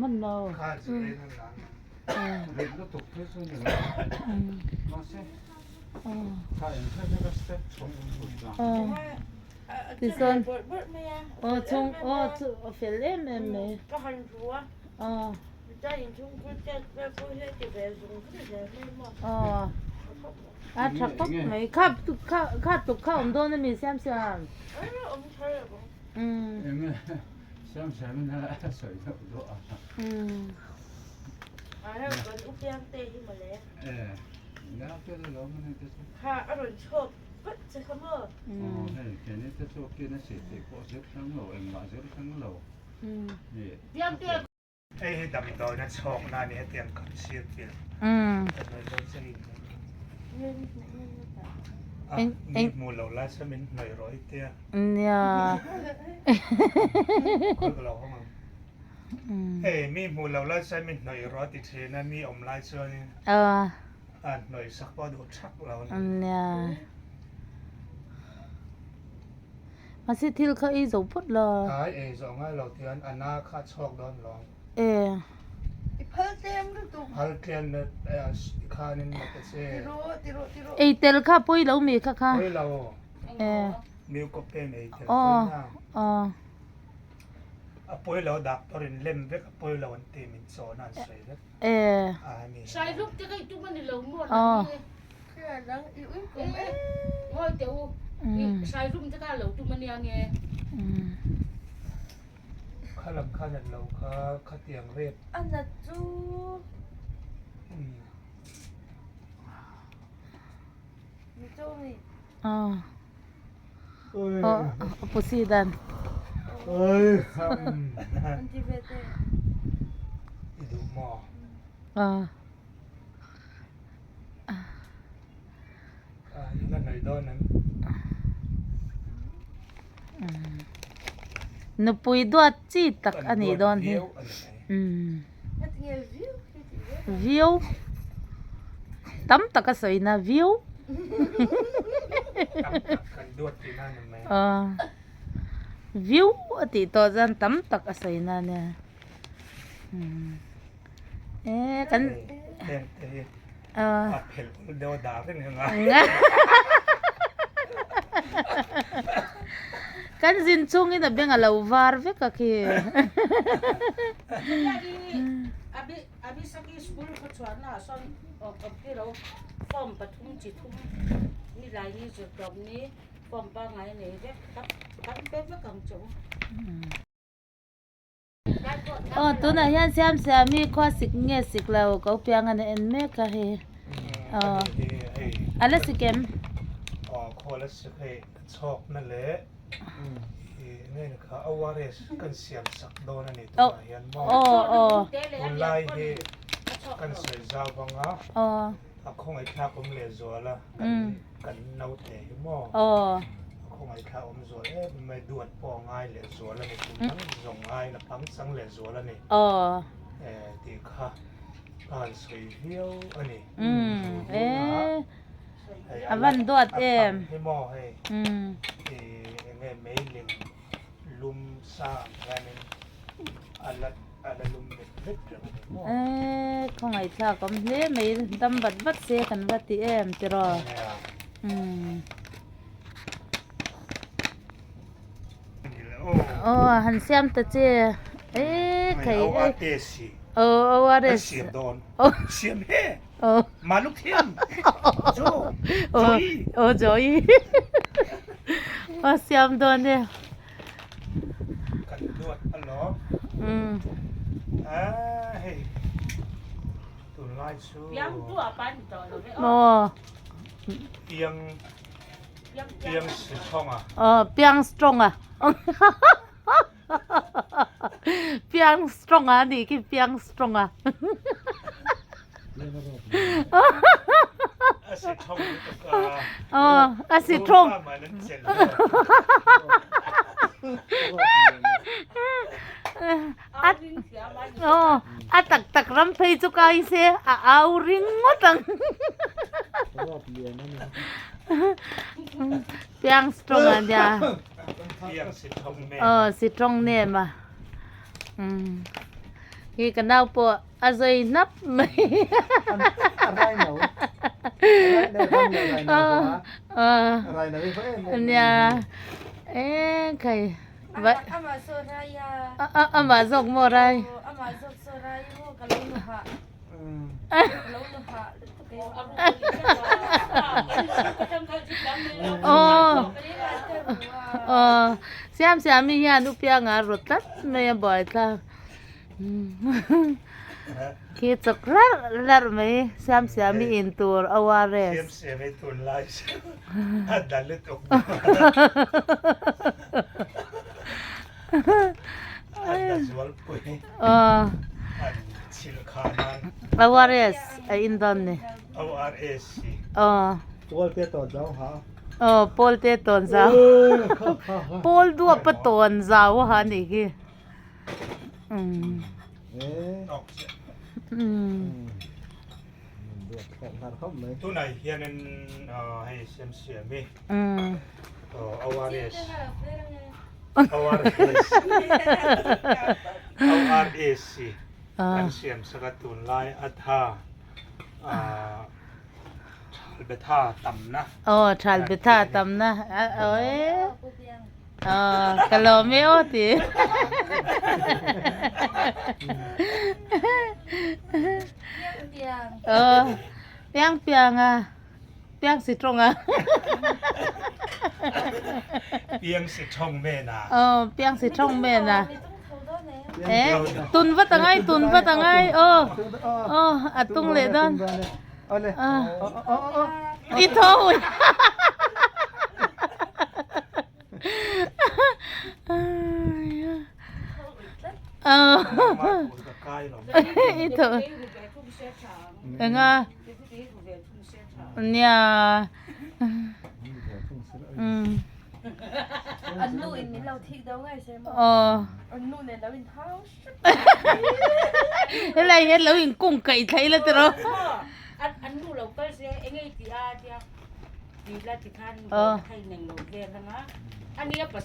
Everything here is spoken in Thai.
มันเราข้าจะเล่นนั่นเล่นก็ตกเพื่อนหนึ่งมาสิข้าเองแค่จะสเต็ปชงสุดละที่ส่วนชงเฟลเล่แม่ก็หันหัวจะยิงชงก็จะแบบพวกนี้จะแบบชงก็จะไม่หมดชักปักไหมข้าตุกข้าโดนมีเสียมอมใช่หรือเปล่าเองsiamsiamiน่าสวยจังด้วยแล้วก็อุปยังเตะที่มาแล้วแล้วก็เรามันจะค่ะอร่อยชอบก็จะขโมยเฮ้ยแค่นี้จะชอบกินเสร็จก็เสร็จทั้งเราเองมาเสร็จทั้งเรานี่เตี้ยเตี้ยไอ้ดำตัวนั้นชอบน่าเนี่ยเตี้ยขับเสียเตี้ยแต่โดยโดยจะอินนี่มูลเราละสมินหน่อยร้อยเตี้ยเนี่ยคุยกับเราเข้ามามีมูลเราละสมินหน่อยร้อยติดเชื้อนั้นมีอมลายเชื้อนี่หน่อยสักพอดูชักเราเนี่ยมาสิทิลเขาอีสพุดเลยสองให้เราเตือนอันน่าค่าชอกโดนลองพัลเทียมดูตัวพัลเทียมเนี่ยข้านี่มันจะเสียเตลข้าปุ้ยเรามีค่ะปุ้ยเรามีก็เป็นเตลปุ้ยนะปุ้ยเราดักตัวเรนเล่มเวกปุ้ยเราอันเต็มโซนั่นใส่แล้วใช่ลูกจะให้จุ่มมันในหลงหมดแค่นั้นอีกว่าเดี๋ยวใช่ลูกจะกล้าหลงจุ่มมันยังไงข้าลำข้าหนักเราข้าเตียงเรียบอันนั้นจูมีจูนี่ปุสีดันอันที่เบเต้อีดูหมออีนั่นไหนโดนนั้นนปุยดวดจีตักอันนี้โดนเหวิวตั้มตักก็สวยนะวิวกันดวดที่นั่นไหมวิวติตัวจันตั้มตักก็สวยนะเนี่ยกันเพลเดียวด่าเรื่องยังไงkan zincung ini tapi nggak lawar ve kaki abi sakit school kecuali nason oke lo form patung citum ini lagi job ni form bangai ni ve tak ve kamcung tu na hian siamsiami kho sik nge sik lo ko piangan en me ka he ala sikem kho la sik he chok na leนี่นะครับเอาวาริสกันเสียมสักโดนนี่ตัวยันมองคนไล่ที่กันเสียจาวบังอ่ะคงไอ้ข้าผมเลี้ยจัวละกันเอาเตะมองคงไอ้ข้าผมจัวไม่ดวดปองง่ายเลี้ยจัวละนี่คุณทั้งส่งง่ายละทั้งสังเลี้ยจัวละนี่ที่ข้าการสวยเที่ยวอันนี้วันดวดให้มองให้ไม่เล่นลุมซาอะไรนี่อะไรลุมเด็ดเด็ดของไอ้ชาก็ไม่ดำบัดเสียกันบัดที่จะรอหันเสียมตะเจใครว่าเดเสียมโดนเสียมเฮ่มาลุกเทียมโจอยว่าเสียมโดนเนี่ยกันดวดฮัลโหลเฮ้ยตุนไล่ชูยังตัวปั้นต่อเลยเปียงสิช่องเปียงสตรองเปียงสตรองนี่คือเปียงสตรองอาสิทงตักรำเพยจุกไอเสียเอาริงหมดตังเปียงสตรองเดียสิทงเนี่ยมา Khi cái nào po à rồi nắp mày. Aray no. Aray no aray no. Aray no phải. Nya. Kay. Vậy. Ama soraya. Ama zog mo ray. Ama zog soraya mo kalau luha. Kalau luha. Siam-siami hian upianga rotat me boy ta. Ki chok lar me siam-siami in tur awares. siamsiami tun lai dalit ok ada jual pui silkanan Awares ay indon ni. ORS Tuwal pe to jaw ha. Pol te ton sa. Pol dua pa ton sa wa ha ni ki. ok Duat kan không mấy. tu này hiện nên hay siamsiami ORS kan siam sakatun lai atha betha tamna Chal beta tam na. Kalau me oti. Piang piang si trong à. piang si chong me na Piang si trong me na. Tun va tangai. Atung le don. Ole. Ito. Ito. Nga. Nya. Anh nuôi mình lâu thiệt đâu ngay xem. Anh nuôi này lâu mình tháo. Thế này hết lâu hình cùng cậy thấy là từ đó. Anh nuôi lâu cái gì anh ấy thì đi là thì khan thay nền nồi đen đó anh ấy bắt